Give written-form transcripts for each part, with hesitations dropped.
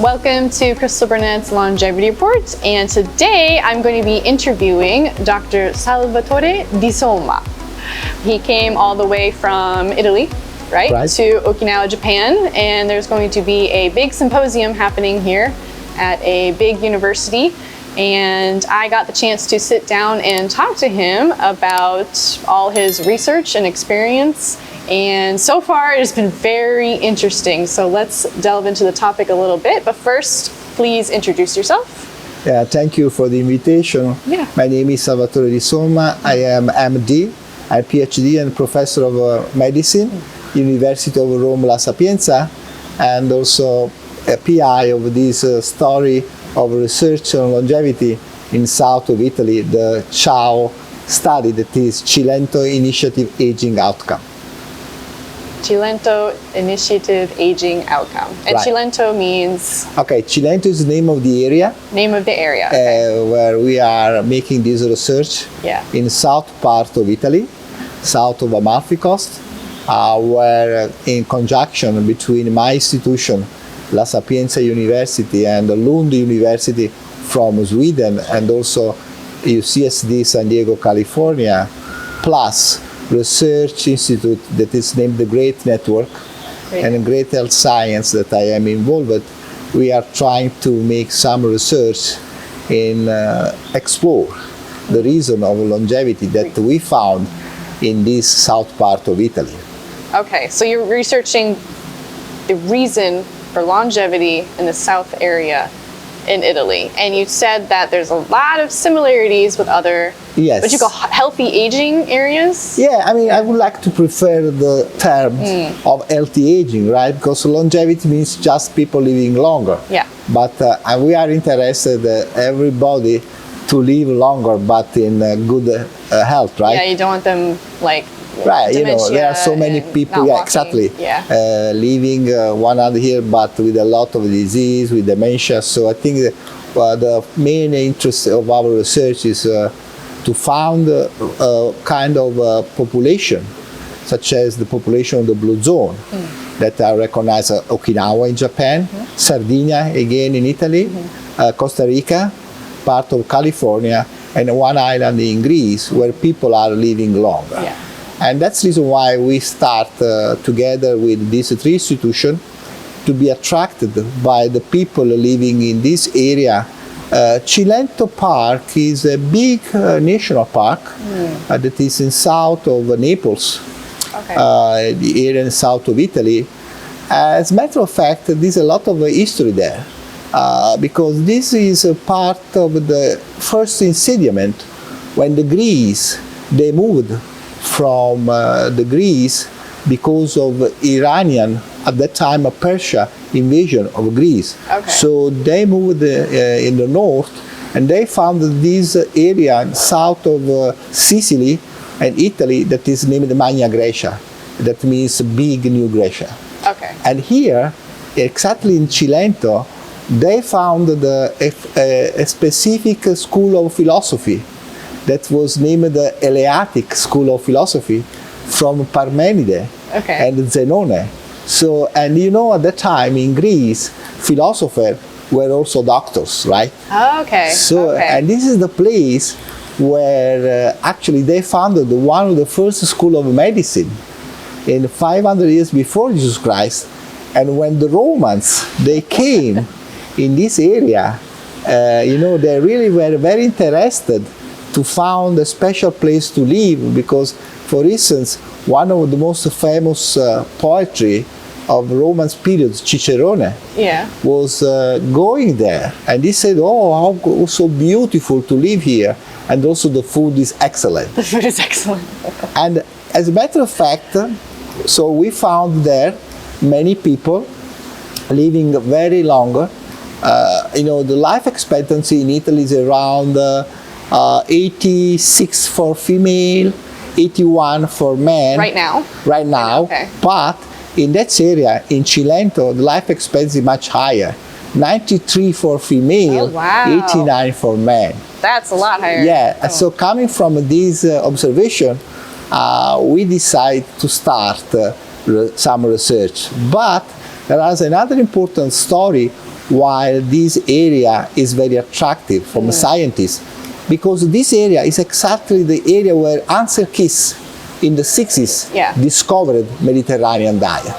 Welcome to Crystal Burnette's Longevity Report, and today I'm going to be interviewing Dr. Salvatore Di Somma. He came all the way from Italy, right, to Okinawa, Japan, and there's going to be a big symposium happening here at a big university, and I got the chance to sit down and talk to him about all his research and experience. And so far, it has been very interesting. So let's delve into the topic a little bit. But first, please introduce yourself. Yeah, thank you for the invitation. Yeah. My name is Salvatore Di Somma. I am MD, I'm PhD and Professor of Medicine, University of Rome La Sapienza, and also a PI of this story of research on longevity in south of Italy, the CHAO study, that is Cilento Initiative Aging Outcome. Cilento Initiative Aging Outcome. And Cilento means? Okay, Cilento is the name of the area. Name of the area. Okay. Where we are making this research in south part of Italy, south of Amalfi Coast, where in conjunction between my institution, La Sapienza University, and Lund University from Sweden, and also UCSD San Diego, California, plus research institute that is named the Great Network and Great Health Science that I am involved with. We are trying to make some research in explore the reason of longevity that we found in this south part of Italy. Okay, so you're researching the reason for longevity in the south area in Italy, and you said that there's a lot of similarities with other what you call healthy aging areas? Yeah, I mean, I would like to prefer the term of healthy aging, right? Because longevity means just people living longer. Yeah. But we are interested everybody to live longer, but in good health, right? Yeah, you don't want them like you know, there are so many people, living 100 years, but with a lot of disease, with dementia. So I think the main interest of our research is to found a kind of population, such as the population of the blue zone, that are recognized Okinawa in Japan, Sardinia again in Italy, Costa Rica, part of California, and one island in Greece, where people are living longer. Yeah. And that's the reason why we start together with these three institutions to be attracted by the people living in this area. Cilento Park is a big national park that is in south of Naples, the area in south of Italy. As a matter of fact, there's a lot of history there because this is a part of the first ensediament when the Greece, they moved from the Greece because of Iranian, at that time, a Persia invasion of Greece. So they moved in the north, and they found this area south of Sicily and Italy that is named Magna Graecia. That means big New Graecia. And here, exactly in Cilento, they found a specific school of philosophy that was named the Eleatic School of Philosophy from Parmenide and Zenone. So, and you know, at that time in Greece, philosophers were also doctors, right? So, and this is the place where actually they founded one of the first school of medicine in 500 years before Jesus Christ. And when the Romans, they came in this area, you know, they really were very interested to found a special place to live because, for instance, one of the most famous poetry of Roman period, Cicerone, was going there, and he said, "Oh, how so beautiful to live here, and also the food is excellent." The food is excellent. And as a matter of fact, so we found there many people living very longer. You know, the life expectancy in Italy is around 86 for female, 81 for men. Right now? Right now. But in that area, in Cilento, the life expectancy is much higher. 93 for female, 89 for men. That's a lot higher. Yeah, so coming from this observation, we decided to start some research. But there is another important story while this area is very attractive from scientists, because this area is exactly the area where Ansel Keys in the 60s discovered Mediterranean diet.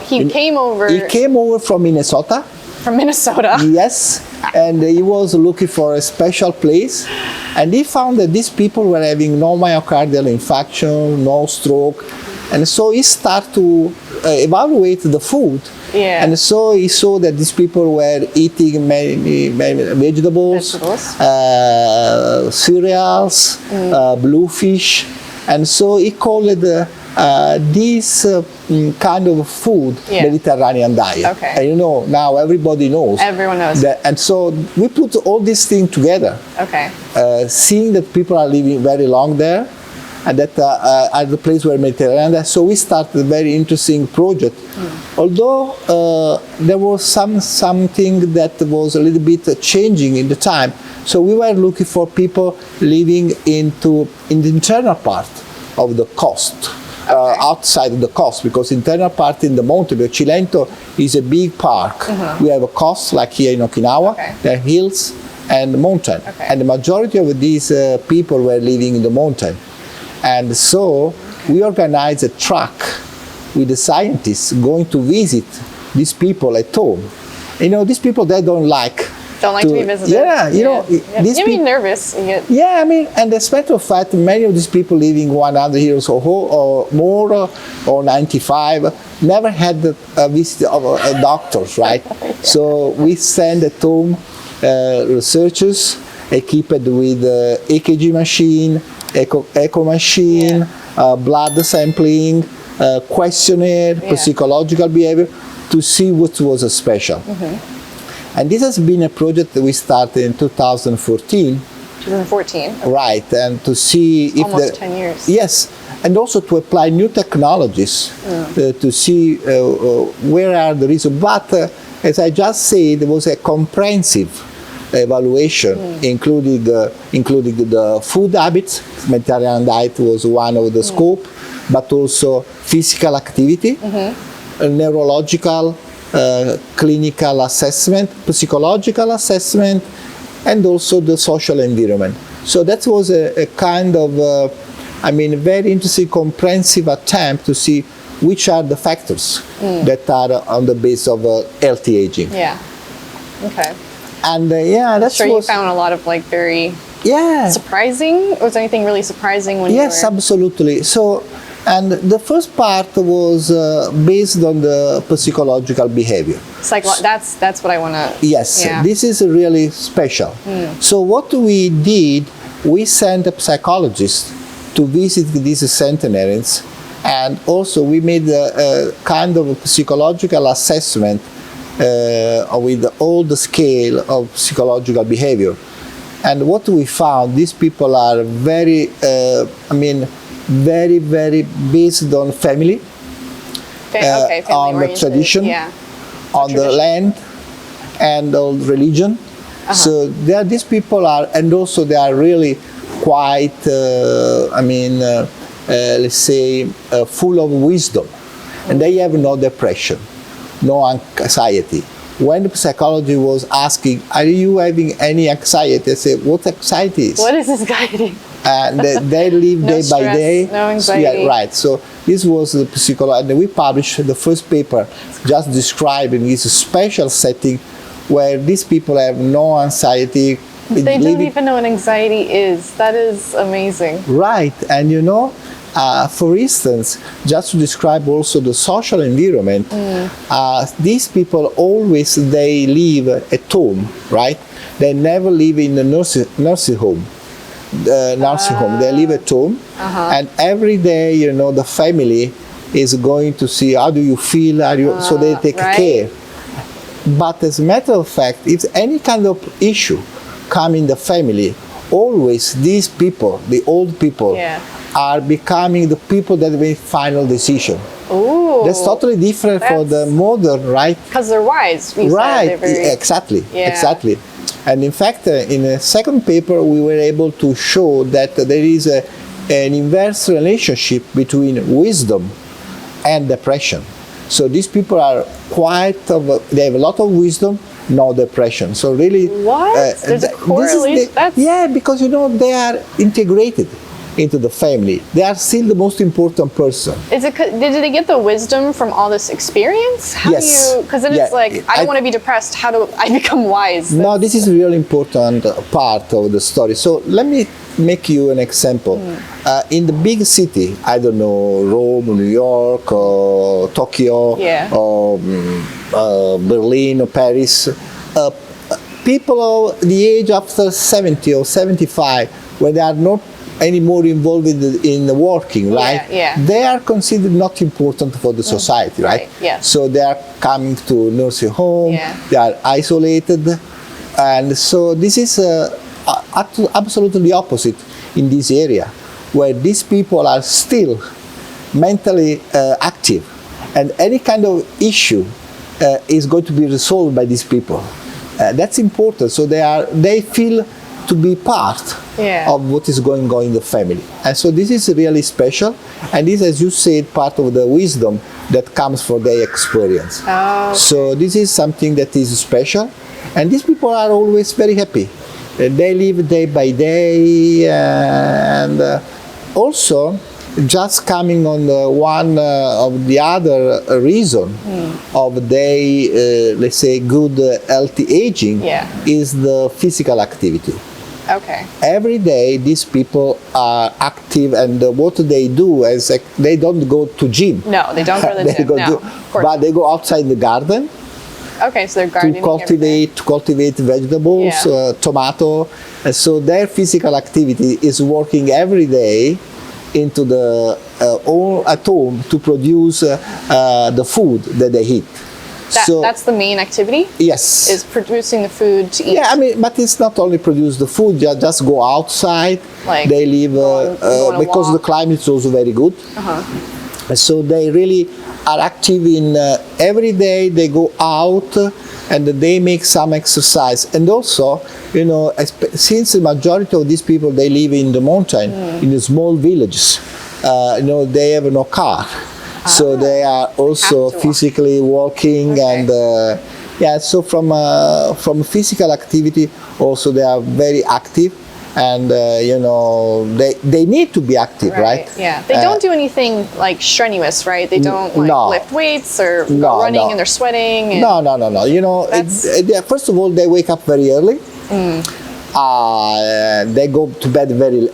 He came over from Minnesota. From Minnesota. Yes, and he was looking for a special place, and he found that these people were having no myocardial infarction, no stroke, and so he started to evaluate the food. And so he saw that these people were eating many vegetables. Cereals, bluefish, and so he called this kind of food Mediterranean diet. And you know, now everybody knows. Everyone knows. And so we put all these things together. Seeing that people are living very long there, and that at the place where Mediterranean. So we started a very interesting project. Although there was something that was a little bit changing in the time. So we were looking for people living in the internal part of the coast. Outside of the coast, because internal part in the mountain, Cilento is a big park. We have a coast like here in Okinawa, there are hills and mountain, and the majority of these people were living in the mountain. And so we organized a truck with the scientists going to visit these people at home. You know, these people, they don't like to be visited. You know, these you get nervous. I mean, and as a matter of fact, many of these people living 100 years or more, or 95, never had a visit of a doctors, right? So we send at home researchers equipped with EKG machine, echo machine, blood sampling, questionnaire, psychological behavior, to see what was special. And this has been a project that we started in 2014. 2014. Right, and to see if almost 10 years. Yes, and also to apply new technologies to see where are the reasons. But as I just said, there was a comprehensive evaluation, including the food habits. Mediterranean diet was one of the scope, but also physical activity, neurological, clinical assessment, psychological assessment, and also the social environment. So that was a kind of, very interesting, comprehensive attempt to see which are the factors that are on the base of healthy aging. Okay. And that's you found a lot of very surprising. Was there anything really surprising when you were? Yes, absolutely. So. And the first part was based on the psychological behavior. That's what I want to... Yes, this is really special. So what we did, we sent a psychologist to visit these centenarians, and also we made a kind of a psychological assessment with all the scale of psychological behavior. And what we found, these people are very, very, very based on family, on the tradition, on the land, and on religion. So these people are, and also they are really quite, let's say, full of wisdom. And they have no depression, no anxiety. When the psychology was asking, are you having any anxiety? I said, what anxiety is? What is anxiety? And they live no day stress, by day. No anxiety. Yeah, right. So this was the psychology, and we published the first paper just describing this special setting where these people have no anxiety. They don't even know what anxiety is. That is amazing. Right, and you know, for instance, just to describe also the social environment, these people always, they live at home, right? They never live in a nursing home. They live at home, and every day, you know, the family is going to see how do you feel, so they take care. But as a matter of fact, if any kind of issue come in the family, always these people, the old people, are becoming the people that make final decision. Ooh, that's totally different for the modern, right? Because they're wise. Right, exactly. And in fact, in a second paper, we were able to show that there is an inverse relationship between wisdom and depression. So these people are they have a lot of wisdom, no depression. So really, What? There's a correlation? That's- yeah, because they are integrated into the family. They are still the most important person. Is it? Did they get the wisdom from all this experience? How Yes. do you? Because then Yeah, it's like I don't want to be depressed. How do I become wise? No, this is a really important part of the story. So let me make you an example. In the big city, I don't know, Rome, New York, or Tokyo, Yeah. or Berlin or Paris, people of the age after 70 or 75, when they are not anymore involved in the working, right? Yeah. They are considered not important for the society, right? yeah. So they are coming to nursing home, Yeah. they are isolated, and so this is absolutely opposite in this area, where these people are still mentally active, and any kind of issue is going to be resolved by these people. That's important. So they feel to be part Yeah. of what is going on in the family. And so this is really special, and this, as you said, part of the wisdom that comes from their experience. Oh. So this is something that is special, and these people are always very happy. They live day by day, and also just coming on one of the other reason of their, let's say, good healthy aging Yeah. is the physical activity. Okay. Every day these people are active, and what they do is they don't go to gym. No, they don't go to the They gym. go No, to- of course. but they go outside the garden Okay, so they're to gardening. cultivate vegetables, Yeah. tomato. And so their physical activity is working every day into the all at home to produce the food that they eat. That's the main activity. Yes. Is producing the food to eat. Yeah, I mean, but it's not only produce the food, just go outside. Like they live go on a because the walk. climate is also very good. And so they really are active in every day. They go out and they make some exercise. And also, since the majority of these people they live in the mountain, in the small villages, they have no car. So they are also Have to walk. physically walking. Okay. And so from physical activity also they are very active, and they need to be active, right? Yeah. They don't do anything like strenuous, right? They don't no. lift weights or No, go running no. and they're sweating. And No. First of all, they wake up very early. They go to bed very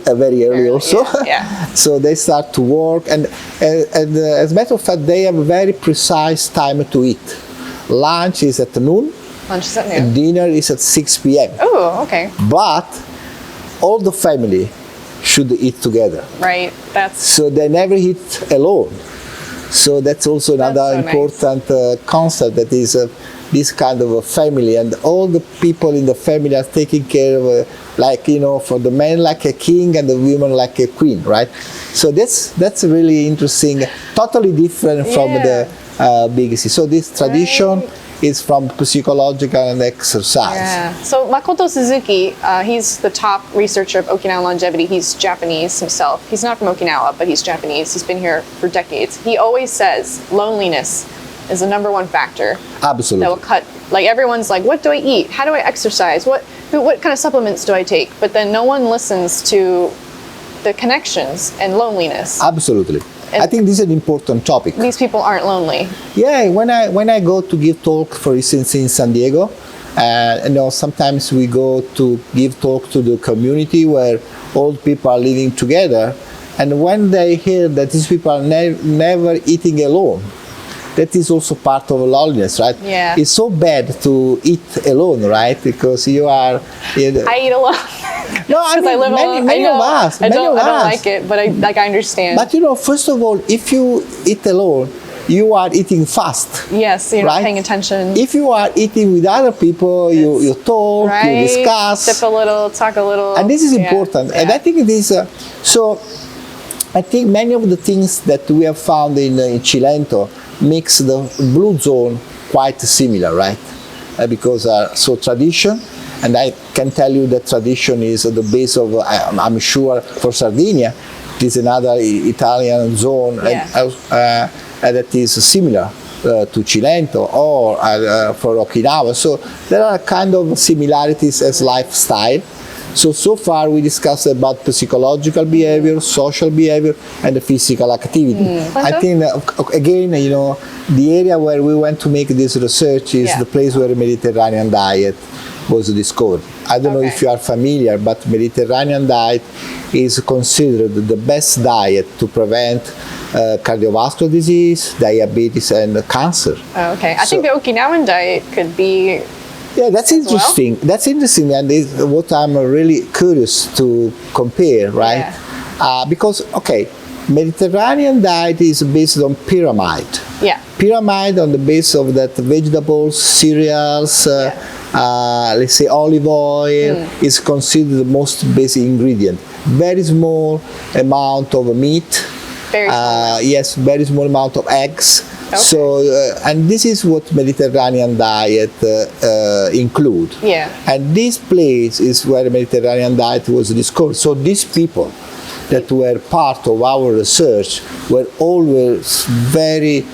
early also. Yeah. So they start to work, and as a matter of fact, they have a very precise time to eat. Lunch is at noon, Lunch is at and noon. dinner is at 6 p.m. Oh, okay. But all the family should eat together. Right. That's So they never eat alone. So that's also another so nice. important concept, that is this kind of a family, and all the people in the family are taking care of, for the man like a king and the woman like a queen, right? So that's really interesting, totally different from the big city. So this tradition is from psychological and exercise. Yeah. So Makoto Suzuki, he's the top researcher of Okinawa longevity. He's Japanese himself. He's not from Okinawa, but he's Japanese. He's been here for decades. He always says loneliness is the number one factor Absolutely. that will cut. Like everyone's like, what do I eat? How do I exercise? What kind of supplements do I take? But then no one listens to the connections and loneliness. Absolutely. I think this is an important topic. These people aren't lonely. Yeah, when I go to give talk, for instance, in San Diego, sometimes we go to give talk to the community where old people are living together, and when they hear that these people are never eating alone, that is also part of loneliness, right? Yeah. It's so bad to eat alone, right? Because you are. I eat alone. No, I mean, I live alone. many of us. I many don't of us. like it, but I understand. But first of all, if you eat alone, you are eating fast. Yes, you're right? not paying attention. If you are eating with other people, you talk, right? you discuss. Sip a little, talk a little. And this is important. Yeah. And I think it is, so I think many of the things that we have found in Cilento makes the blue zone quite similar, right? Because so tradition, and I can tell you that tradition is the base of, I'm sure, for Sardinia, it is another Italian zone Yeah. that is similar to Cilento or for Okinawa. So there are kind of similarities as lifestyle. So far we discussed about psychological behavior, social behavior, and the physical activity. I think, again, you know, the area where we went to make this research is the place where the Mediterranean diet was discovered. I don't know if you are familiar, but Mediterranean diet is considered the best diet to prevent cardiovascular disease, diabetes, and cancer. Oh, okay. I think the Okinawan diet could be. Yeah, that's interesting. Well? That's interesting, and it's what I'm really curious to compare, right? Because, okay, Mediterranean diet is based on pyramid. Yeah. Pyramid on the base of that vegetables, cereals, let's say olive oil is considered the most basic ingredient. Very small amount of meat. Very small. Yes, very small amount of eggs. Okay. So, and this is what Mediterranean diet include. Yeah. And this place is where Mediterranean diet was discovered. So these people that were part of our research were always very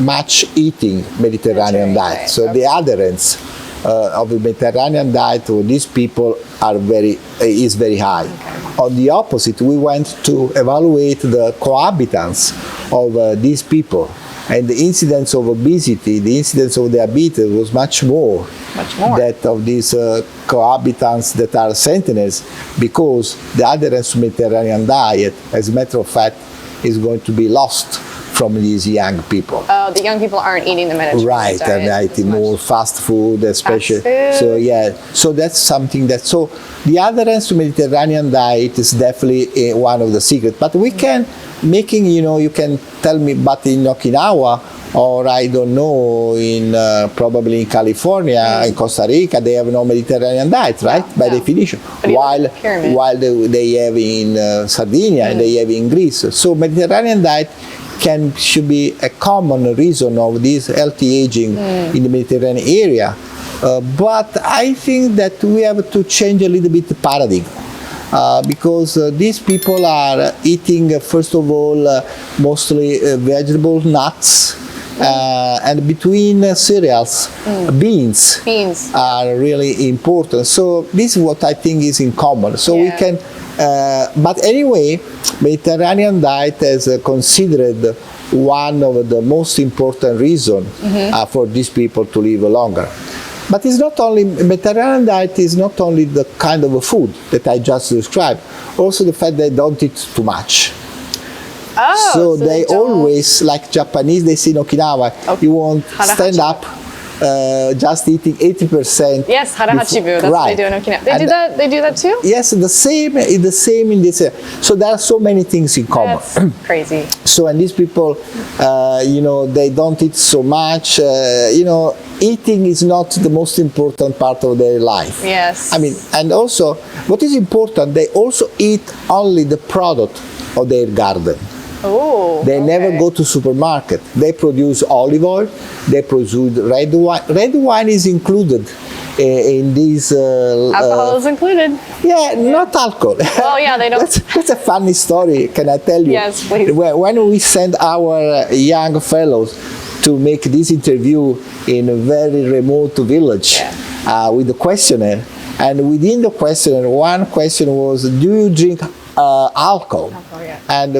much eating Mediterranean diet. So the adherence of the Mediterranean diet with these people are is very high. On the opposite, we went to evaluate the cohabitants of these people, and the incidence of obesity, the incidence of diabetes was much more. That of these cohabitants that are sentinels, because the adherence to Mediterranean diet, as a matter of fact, is going to be lost from these young people. Oh, the young people aren't eating the Mediterranean diet. Right, and they eat more fast food, especially. So yeah, so that's something that. So the adherence to Mediterranean diet is definitely one of the secrets. But we can making, you know, you can tell me, but in Okinawa, or I don't know, in probably in California, in Costa Rica, they have no Mediterranean diet, right? By definition. While they have in Sardinia and they have in Greece. So Mediterranean diet should be a common reason of this healthy aging in the Mediterranean area. But I think that we have to change a little bit the paradigm. Because these people are eating, first of all, mostly vegetable nuts, and between cereals, beans are really important. So this is what I think is in common. So we can, but anyway, Mediterranean diet is considered one of the most important reasons for these people to live longer. But it's not only, Mediterranean diet is not only the kind of food that I just described, also the fact that they don't eat too much. Oh, so they always, like Japanese, they say in Okinawa, you won't stand up just eating 80%. Yes, harahachibu, that's what they do in Okinawa. They do that too? Yes, the same in this. So there are so many things in common. That's crazy. So, and these people, you know, they don't eat so much, you know, eating is not the most important part of their life. Yes. I mean, and also, what is important, they also eat only the product of their garden. Oh, they never go to supermarket. They produce olive oil, they produce red wine. Red wine is included in these... alcohol is included. Yeah, not alcohol. Well, yeah, they don't... that's a funny story, can I tell you? Yes, please. When we send our young fellows to make this interview in a very remote village with a questionnaire, and within the questionnaire, one question was, do you drink alcohol? And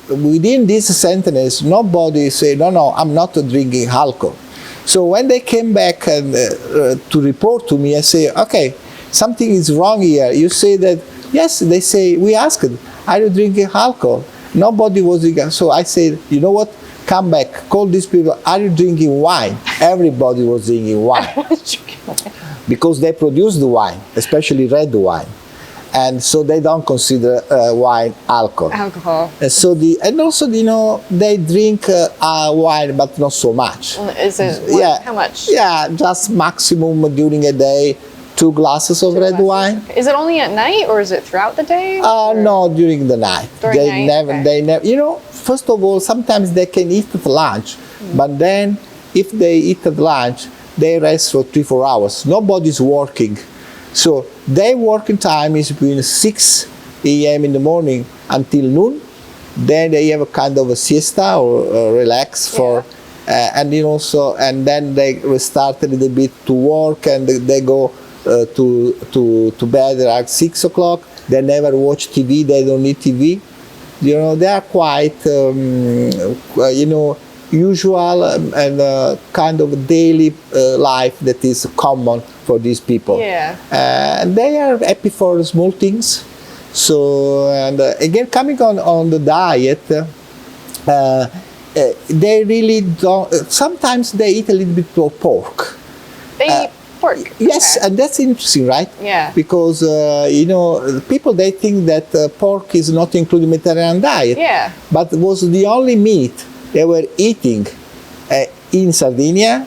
within this sentence, nobody said, no, I'm not drinking alcohol. So when they came back and to report to me, I say, okay, something is wrong here. You say that, yes, they say, we asked, are you drinking alcohol? Nobody was drinking. So I said, you know what? Come back, call these people, are you drinking wine? Everybody was drinking wine. Because they produce the wine, especially red wine. And so they don't consider wine alcohol. And so and also, you know, they drink wine, but not so much. Is it? How much? Yeah, just maximum during a day, 2 glasses of red wine. Is it only at night, or is it throughout the day? No, during the night. They never. You know, first of all, sometimes they can eat at lunch, but then if they eat at lunch, they rest for 3-4 hours. Nobody's working. So their working time is between 6 a.m. in the morning until noon. then they have a kind of a siesta or relax for, and then also, and then they restart a little bit to work, and they go to bed at 6 o'clock. They never watch TV. They don't need TV. You know, they are quite, you know, usual and kind of daily life that is common for these people. Yeah. And they are happy for small things. So, and again, coming on the diet, they really don't, sometimes they eat a little bit of pork. They eat pork. Yes, Okay. and that's interesting, right? Yeah. Because, you know, people, they think that pork is not included in Mediterranean diet. Yeah. But it was the only meat they were eating in Sardinia,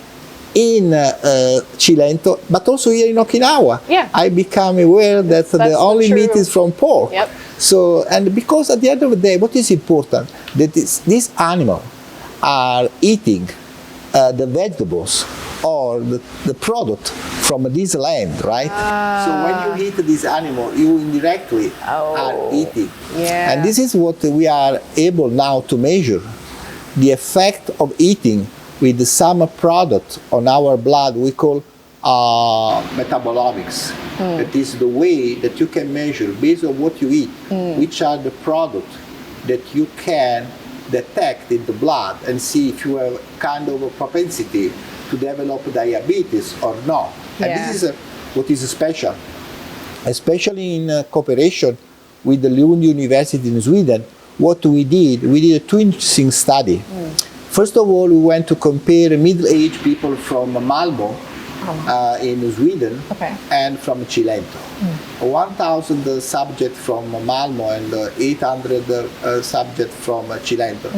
in Cilento, but also here in Okinawa. Yeah. I became aware that the only true. meat is from pork. Yep. So, and because at the end of the day, what is important, that these animals are eating the vegetables or the product from this land, right? So when you eat this animal, you indirectly are eating. Yeah. And this is what we are able now to measure, the effect of eating with some product on our blood we call metabolomics. That is the way that you can measure, based on what you eat, which are the products that you can detect in the blood and see if you have kind of a propensity to develop diabetes or not. And this is what is special, especially in cooperation with the Lund University in Sweden. What we did a two interesting study. First of all, we went to compare middle-aged people from Malmo in Sweden and from Cilento. 1,000 subjects from Malmo and 800 subjects from Cilento.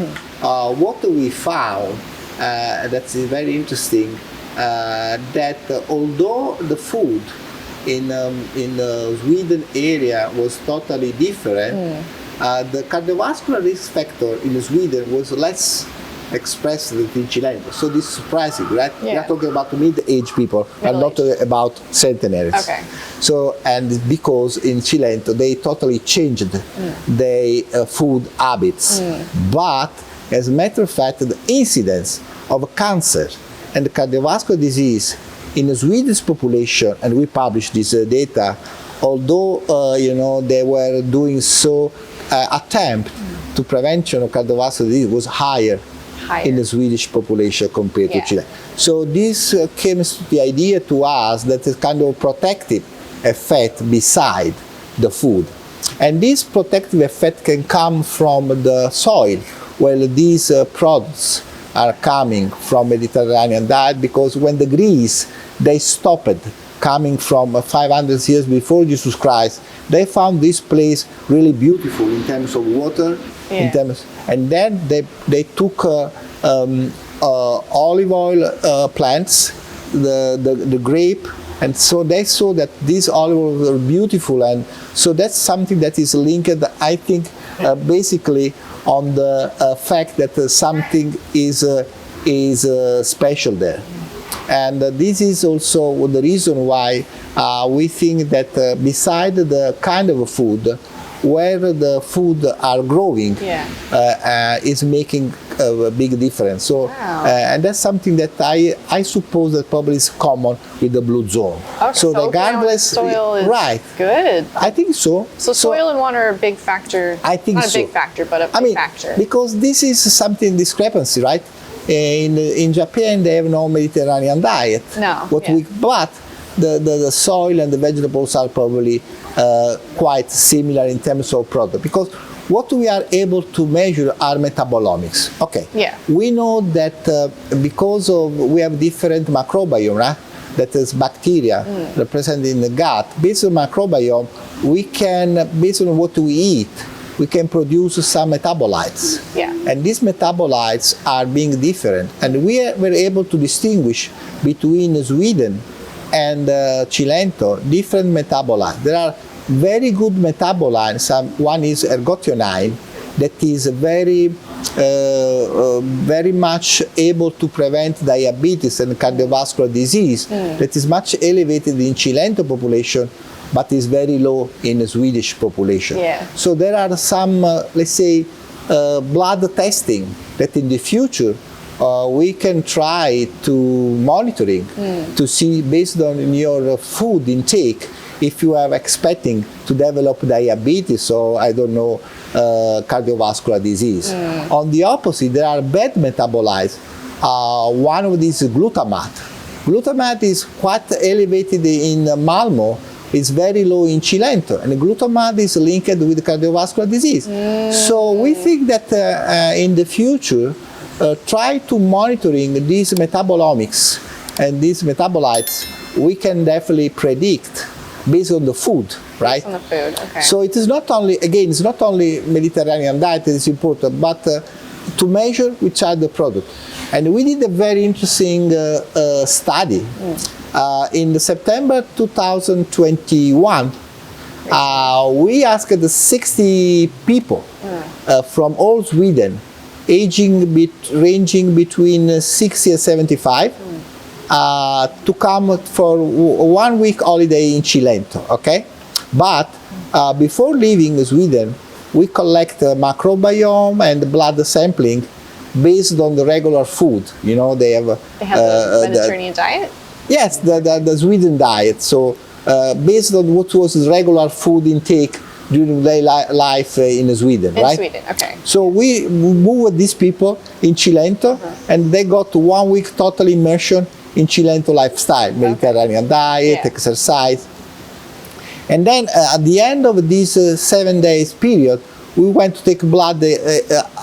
What we found, that's very interesting, that although the food in the Sweden area was totally different, the cardiovascular risk factor in Sweden was less expressed than in Cilento. So this is surprising, right? We are talking about mid-aged people, and not about centenaries. Okay. So, and because in Cilento they totally changed their food habits. But as a matter of fact, the incidence of cancer and cardiovascular disease in the Swedish population, and we published this data, although you know, they were doing so attempt to prevention of cardiovascular disease was higher in the Swedish population compared to Chile. So this came to the idea to us that a kind of protective effect beside the food. And this protective effect can come from the soil, where these products are coming from Mediterranean diet, because when the Greeks, they stopped coming from 500 years before Jesus Christ, they found this place really beautiful in terms of water, in terms, and then they took olive oil plants, the grape, and so they saw that these olive oils were beautiful, and so that's something that is linked, I think, basically on the fact that something is special there. And this is also the reason why we think that beside the kind of food, where the food are growing is making a big difference. So, and that's something that I suppose that probably is common with the blue zone. Okay, so regardless, soil is right? Good. I think so. So soil and water are a big factor. I think not so. a big factor, but a big factor. Because this is something discrepancy, right? In Japan, they have no Mediterranean diet. No. But the soil and the vegetables are probably quite similar in terms of product, because what we are able to measure are metabolomics. Okay. Yeah. We know that because of we have different microbiome, right? That is bacteria represented in the gut. Based on microbiome, we can, based on what we eat, we can produce some metabolites. Yeah. And these metabolites are being different. And we were able to distinguish between Sweden and Cilento different metabolites. There are very good metabolites. One is ergothioneine, that is very much able to prevent diabetes and cardiovascular disease. That is much elevated in Cilento population, but is very low in the Swedish population. Yeah. So there are some, let's say, blood testing that in the future we can try to monitoring to see based on your food intake if you are expecting to develop diabetes or I don't know cardiovascular disease. On the opposite, there are bad metabolites. One of these is glutamate. Glutamate is quite elevated in Malmo. It's very low in Cilento, and glutamate is linked with cardiovascular disease. So we think that in the future, try to monitoring these metabolomics and these metabolites, we can definitely predict based on the food, right? Based on the food, okay. So it is not only, again, it's not only Mediterranean diet that is important, but to measure which are the products. And we did a very interesting study. In September 2021, we asked 60 people from all Sweden, ranging between 60 and 75, to come for 1 week holiday in Cilento, okay? But before leaving Sweden, we collect microbiome and blood sampling based on the regular food. You know, they have the Mediterranean diet? Yes, the Sweden diet. So based on what was the regular food intake during their life in Sweden, right? In Sweden, okay. So we moved these people in Cilento, and they got 1 week total immersion in Cilento lifestyle, Mediterranean diet, exercise. And then at the end of this 7 days period, we went to take blood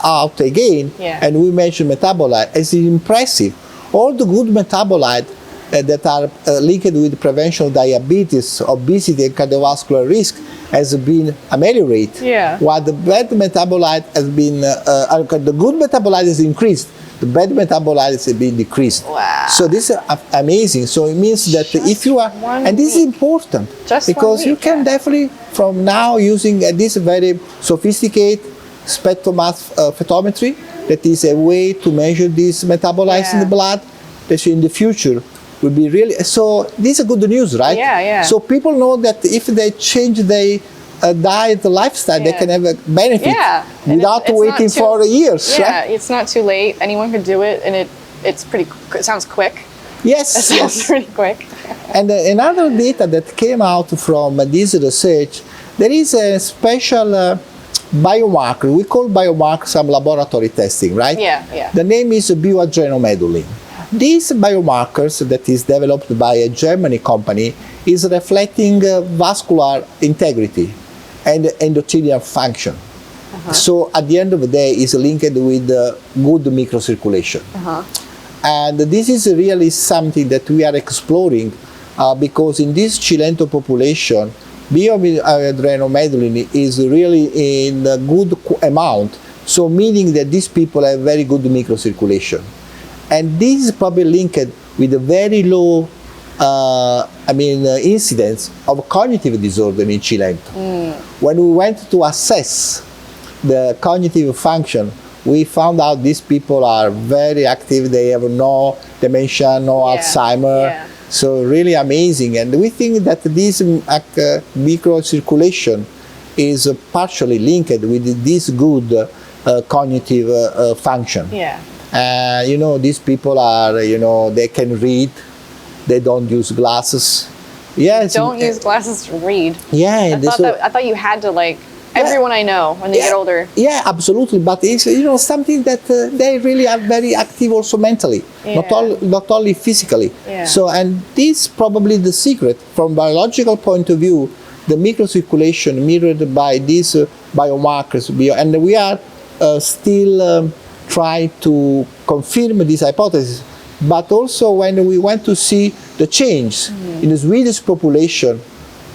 out again, and we measured metabolite. It's impressive. All the good metabolite that are linked with prevention of diabetes, obesity, and cardiovascular risk has been ameliorated. While the bad metabolite has been, the good metabolite has increased, the bad metabolite has been decreased. Wow. So this is amazing. So it means that if you are, and this is important, because you can definitely from now using this very sophisticated spectrophotometry, that is a way to measure these metabolites in the blood, that in the future will be really, so this is good news, right? So people know that if they change their diet, lifestyle, they can have a benefit without waiting for years. Right? It's not too late. Anyone could do it, and it sounds quick. Yes, it sounds pretty quick. And another data that came out from this research, there is a special biomarker. We call biomarker some laboratory testing, right? The name is bioadrenomedulin. These biomarkers that is developed by a German company is reflecting vascular integrity and endothelial function. So at the end of the day, is linked with good microcirculation. And this is really something that we are exploring because in this Cilento population, bioadrenomedulin is really in a good amount. So meaning that these people have very good microcirculation. And this is probably linked with a very low incidence of cognitive disorder in Cilento. When we went to assess the cognitive function, we found out these people are very active, they have no dementia, no Alzheimer, so really amazing. And we think that this microcirculation is partially linked with this good cognitive function. You know, these people are, you know, they can read, they don't use glasses. Don't use glasses to read. I thought you had to, like, everyone I know when they get older. Absolutely, but it's, you know, something that they really are very active also mentally, not only physically. So, and this is probably the secret from biological point of view, the microcirculation mirrored by these biomarkers, and we are still trying to confirm this hypothesis. But also when we went to see the change in the Swedish population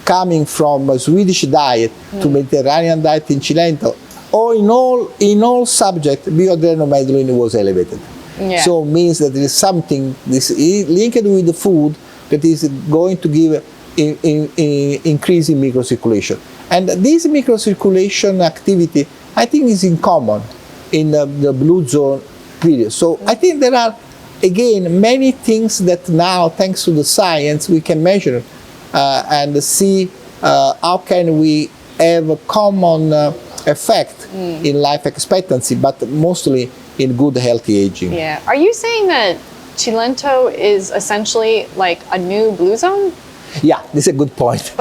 coming from a Swedish diet to Mediterranean diet in Cilento, or in all subjects, bioadrenomedulin was elevated. So it means that there is something this is linked with the food that is going to give increase in microcirculation. And this microcirculation activity, I think, is in common in the blue zone period. So I think there are, again, many things that now, thanks to the science, we can measure and see how can we have a common effect in life expectancy, but mostly in good healthy aging. Yeah. Are you saying that Cilento is essentially like a new blue zone? Yeah, this is a good point.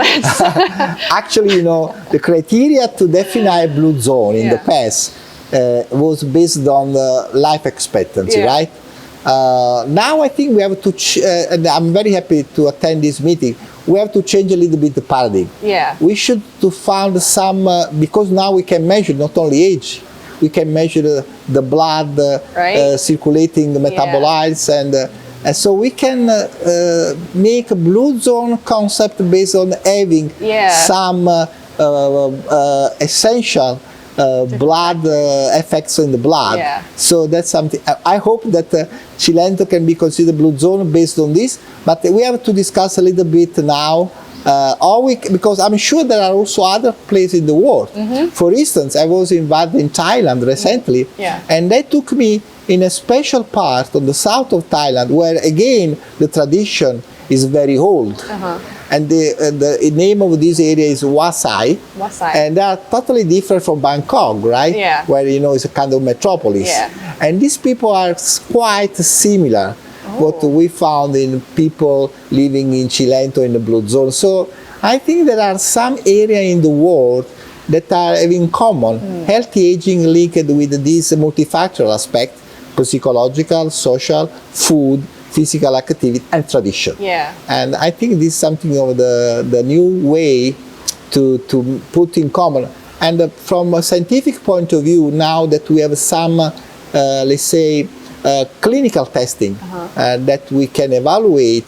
Actually, the criteria to define blue zone in the past was based on life expectancy, right? Now I think we have to, and I'm very happy to attend this meeting, we have to change a little bit the paradigm. Yeah. We should to find some, because now we can measure not only age, we can measure the blood circulating metabolites, and so we can make a blue zone concept based on having some essential blood effects in the blood. So that's something. I hope that Cilento can be considered blue zone based on this, but we have to discuss a little bit now. Because I'm sure there are also other places in the world. For instance, I was invited in Thailand recently, and they took me in a special part on the south of Thailand, where again the tradition is very old. And the name of this area is Wasai. And they are totally different from Bangkok, right? Where it's a kind of metropolis. And these people are quite similar. What we found in people living in Cilento in the blue zone. So I think there are some areas in the world that are having common healthy aging linked with this multifactorial aspect: psychological, social, food, physical activity, and tradition. And I think this is something of the new way to put in common. And from a scientific point of view, now that we have some, let's say, clinical testing that we can evaluate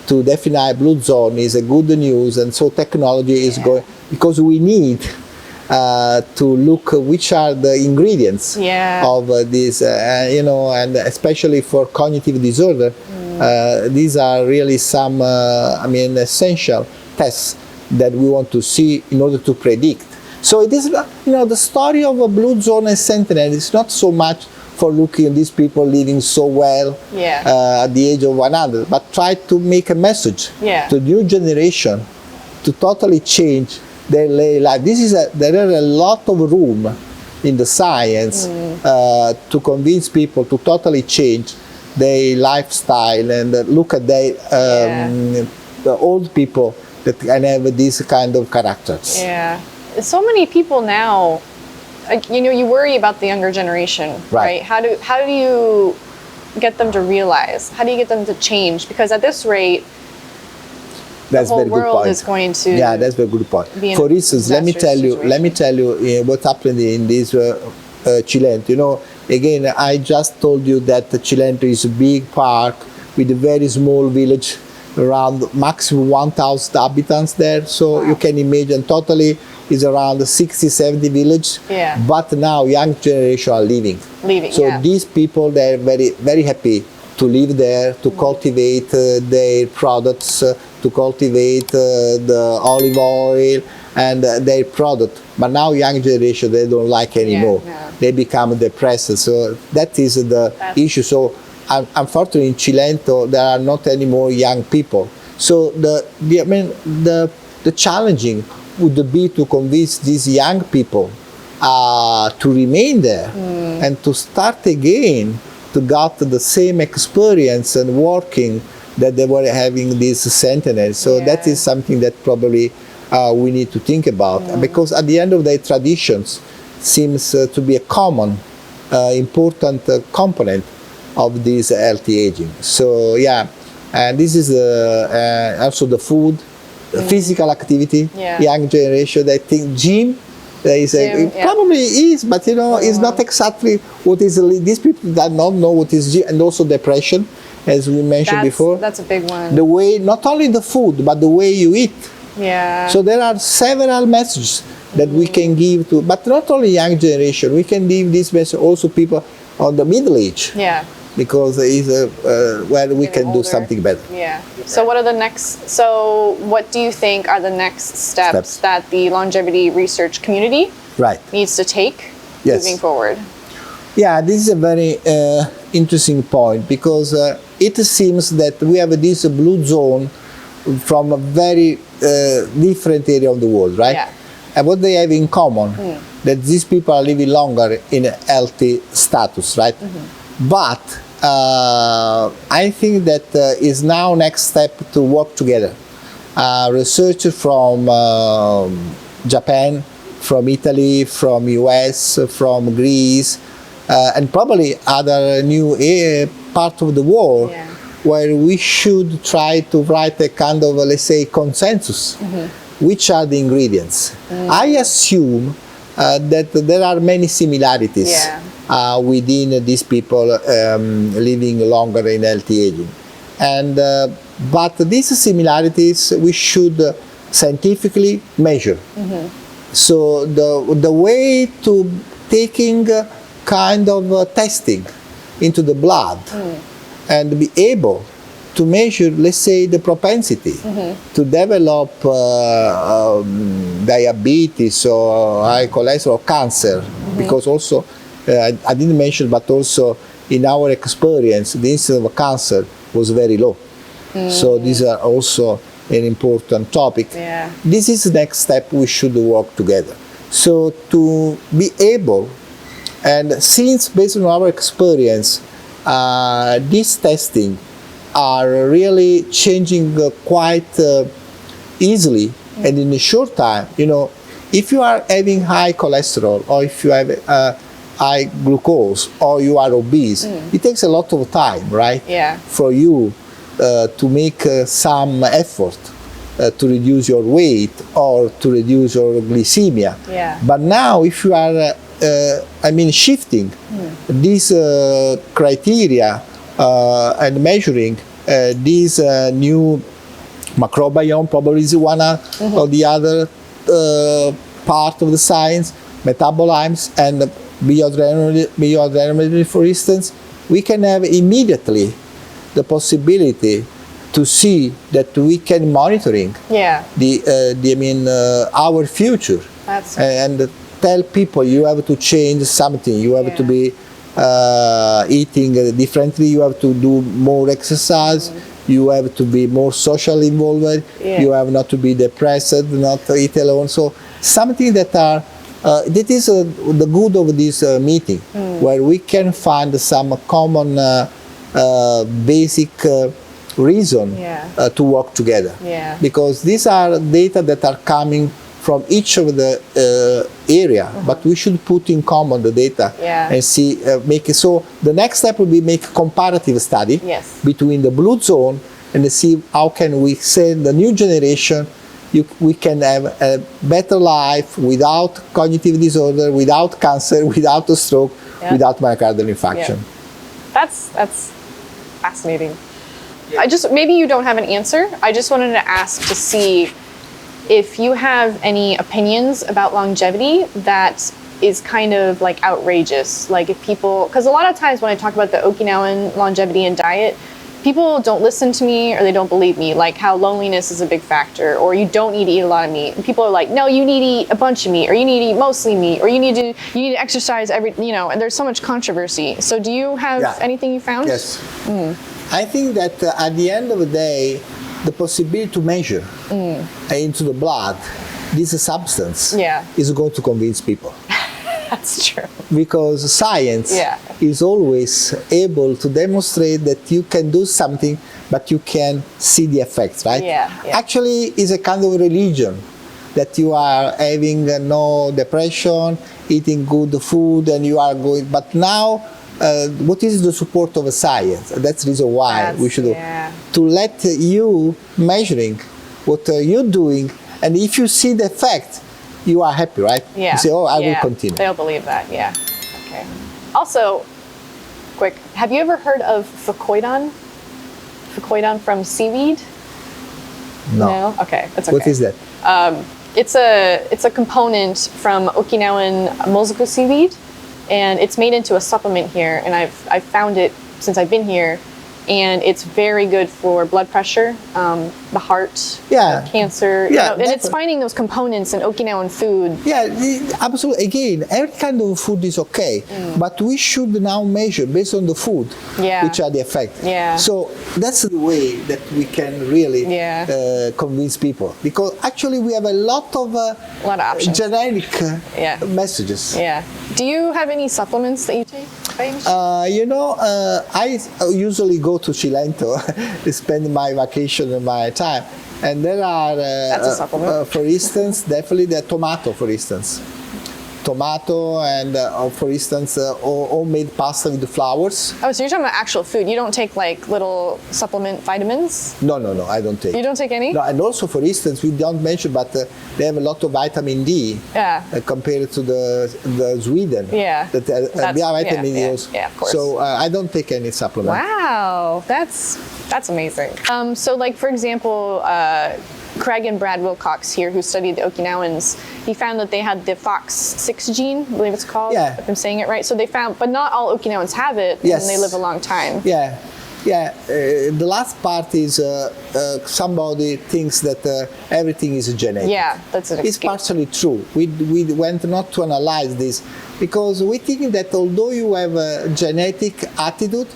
to define blue zone is a good news, and so technology is going, because we need to look which are the ingredients of this, and especially for cognitive disorder, these are really some, essential tests that we want to see in order to predict. So it is, the story of a blue zone and sentinel is not so much for looking at these people living so well at the age of 100, but try to make a message to new generation to totally change their life. There is a lot of room in the science to convince people to totally change their lifestyle and look at the old people that can have these kind of characters. So many people now, you worry about the younger generation, right? How do you get them to realize? How do you get them to change? Because at this rate, the whole world is going to that's a very good point. For instance, let me tell you what happened in this Cilento. Again, I just told you that Cilento is a big park with a very small village, around maximum 1,000 inhabitants there. So you can imagine totally is around 60, 70 villages. But now young generation are leaving. So these people, they're very, very happy to live there, to cultivate their products, to cultivate the olive oil and their product. But now young generation, they don't like anymore. They become depressed. So that is the issue. So unfortunately in Cilento, there are not any more young people. So the challenging would be to convince these young people to remain there and to start again to get the same experience and working that they were having this sentinel. So that is something that probably we need to think about, because at the end of the day, traditions seems to be a common important component of this healthy aging. So and this is also the food, physical activity, young generation. I think gym probably is, but it's not exactly what is. These people that don't know what is gym, and also depression, as we mentioned before. That's a big one. The way, not only the food, but the way you eat. So there are several messages that we can give to, but not only young generation. We can give this message also people on the middle age. Because it's where we can do something better. So what do you think are the next steps that the longevity research community needs to take moving forward? This is a very interesting point, because it seems that we have this blue zone from a very different area of the world, right? And what they have in common, that these people are living longer in a healthy status, right? But I think that is now next step to work together. Research from Japan, from Italy, from US, from Greece, and probably other new part of the world, where we should try to write a kind of, let's say, consensus. Which are the ingredients? I assume that there are many similarities within these people living longer in healthy aging. And, but these similarities we should scientifically measure. So the way to taking kind of testing into the blood and be able to measure, let's say, the propensity to develop diabetes or high cholesterol or cancer, because also, I didn't mention, but also in our experience, the incidence of cancer was very low. So these are also an important topic. This is the next step we should work together. So to be able, and since based on our experience, this testing are really changing quite easily and in a short time. You know, if you are having high cholesterol or if you have high glucose or you are obese, it takes a lot of time, right? For you to make some effort to reduce your weight or to reduce your glycemia. But now if you are, I mean, shifting these criteria and measuring these new microbiome, probably is one or the other part of the science, metabolites and bioadrenaline, for instance, we can have immediately the possibility to see that we can monitoring our future. And tell people you have to change something, you have to be eating differently, you have to do more exercise, you have to be more socially involved, you have not to be depressed, not eat alone. So something that are that is the good of this meeting, where we can find some common basic reason to work together. Because these are data that are coming from each of the area, but we should put in common the data and see, make it so. The next step will be make a comparative study between the blue zone and see how can we send the new generation. We can have a better life without cognitive disorder, without cancer, without a stroke, without myocardial infarction. That's fascinating. I just, maybe you don't have an answer. I just wanted to ask to see if you have any opinions about longevity that is kind of like outrageous. Like if people, because a lot of times when I talk about the Okinawan longevity and diet, people don't listen to me or they don't believe me, like how loneliness is a big factor, or you don't need to eat a lot of meat. And people are like, no, you need to eat a bunch of meat, or you need to eat mostly meat, or you need to exercise every, you know, and there's so much controversy. So do you have anything you found? Yes. I think that at the end of the day, the possibility to measure into the blood this substance is going to convince people. That's true. Because science is always able to demonstrate that you can do something, but you can see the effects, right? Actually, it's a kind of religion that you are having no depression, eating good food, and you are going. But now, what is the support of science? That's the reason why we should to let you measuring what you're doing, and if you see the effect, you are happy, right? You say, oh, I will continue. They'll believe that, Okay. Also, quick, have you ever heard of fukoidan? Fukoidan from seaweed? No? Okay, that's okay. What is that? It's a component from Okinawan mozuku seaweed, and it's made into a supplement here, and I've found it since I've been here, and it's very good for blood pressure, the heart, Yeah. cancer, you Yeah, know, and it's definitely. finding those components in Okinawan food. Yeah, absolutely. Again, every kind of food is okay, but we should now measure based on the food, Yeah. which are the effects. Yeah. So that's the way that we can really Yeah. convince people, because actually we have a lot of options. generic Yeah. messages. Yeah. Do you have any supplements that you take? by any chance? I usually go to Cilento, spend my vacation and my time, and there are, That's a supplement. for instance, definitely the tomato, for instance. Tomato and, for instance, homemade pasta with the flowers. Oh, so you're talking about actual food. You don't take like little supplement vitamins? No, I don't take. You don't take any? No, and also, for instance, we don't mention, but they have a lot of vitamin D Yeah. compared to the Sweden. Yeah. That That's- they are vitamin D yeah, also. yeah, of course. So I don't take any supplement. Wow, that's amazing. So like for example, Craig and Brad Wilcox here, who studied the Okinawans, he found that they had the FOX6 gene, I believe it's called, Yeah. if I'm saying it right. So they found, but not all Okinawans have it, Yes. and they live a long time. Yeah. The last part is somebody thinks that everything is genetic. Yeah, that's an It's excuse. partially true. We went not to analyze this because we think that although you have a genetic attitude,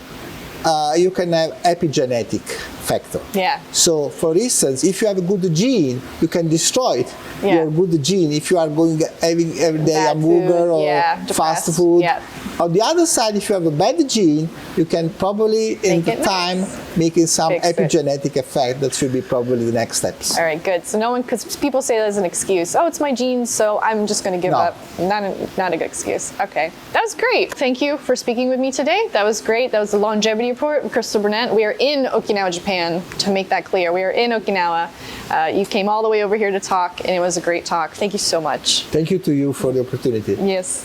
you can have epigenetic factor. Yeah. So, for instance, if you have a good gene, you can destroy it. Yeah. Your good gene, if you are having every day Bad hamburger food, or yeah, fast depressed, food. yeah. On the other side, if you have a bad gene, you can probably, in Make the it time, nice. making some Fix it. epigenetic effect. That should be probably the next steps. All right, good. So no one, because people say that as an excuse. Oh, it's my genes, so I'm just going to give No. up. Not a good excuse. Okay, that was great. Thank you for speaking with me today. That was great. That was the longevity report with Christal Burnette. We are in Okinawa, Japan. To make that clear, we are in Okinawa. You came all the way over here to talk, and it was a great talk. Thank you so much. Thank you to you for the opportunity. Yes.